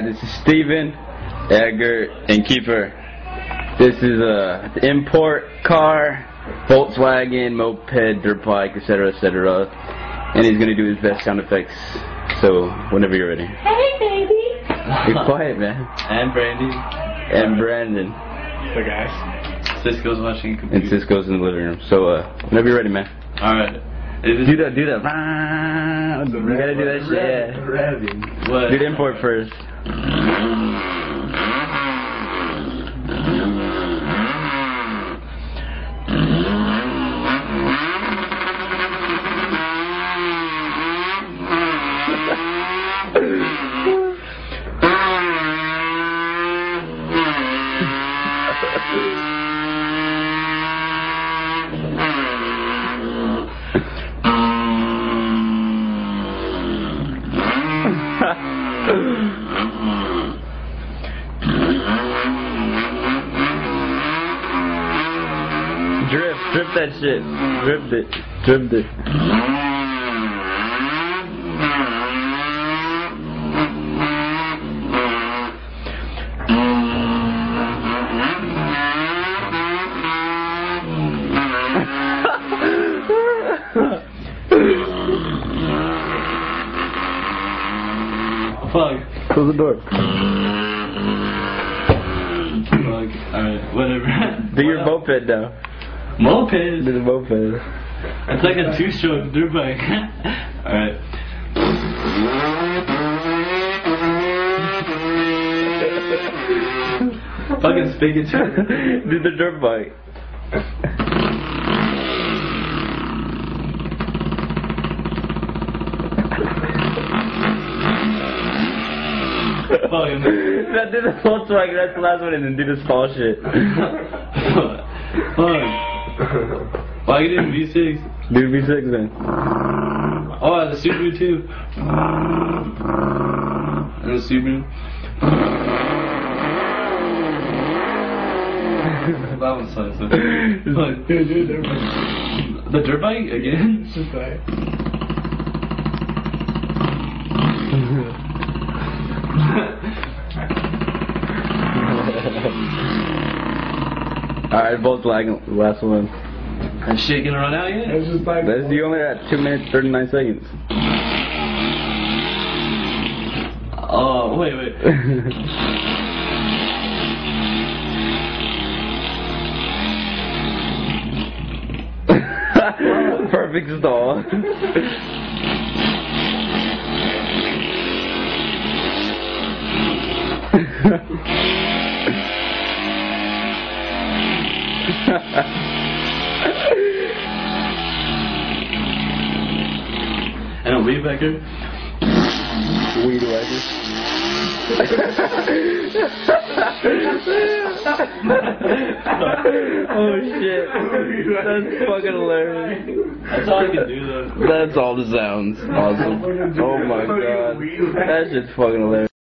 This is Steven, Edgar, and Kiefer. This is a import car, Volkswagen, moped, dirt bike, etc., etc. And he's gonna do his best sound effects. So whenever you're ready. Hey, baby. Be quiet, man. And Brandy. And Brandon. The guys. Cisco's watching computer. And Cisco's in the living room. So whenever you're ready, man. Alright. Do that. You gotta do that shit. What? Do the import first. Drip that shit. Dripped it. Fuck. Close the door. Fuck. Alright, whatever. Do your moped now. Moped? Do the moped. It's like a two-stroke dirt bike. Alright. Fucking speak it to me. Do the dirt bike. Fucking. Now do the Volkswagen, that's the last one, and then do the small shit. Fuck. Why you didn't V6? Do V6 then. Oh, the Subaru too. And the Subaru. That was so Fuck. The dirt bike again? Alright, Volkswagen, last one. That shit gonna run out yet? That's you only at 2 minutes 39 seconds. Oh, wait. Perfect stall. And a weed whacker? Weed whacker. Oh shit. That's fucking hilarious. That's all I can do though. That's all the sounds. Awesome. Oh my god. That shit's fucking hilarious.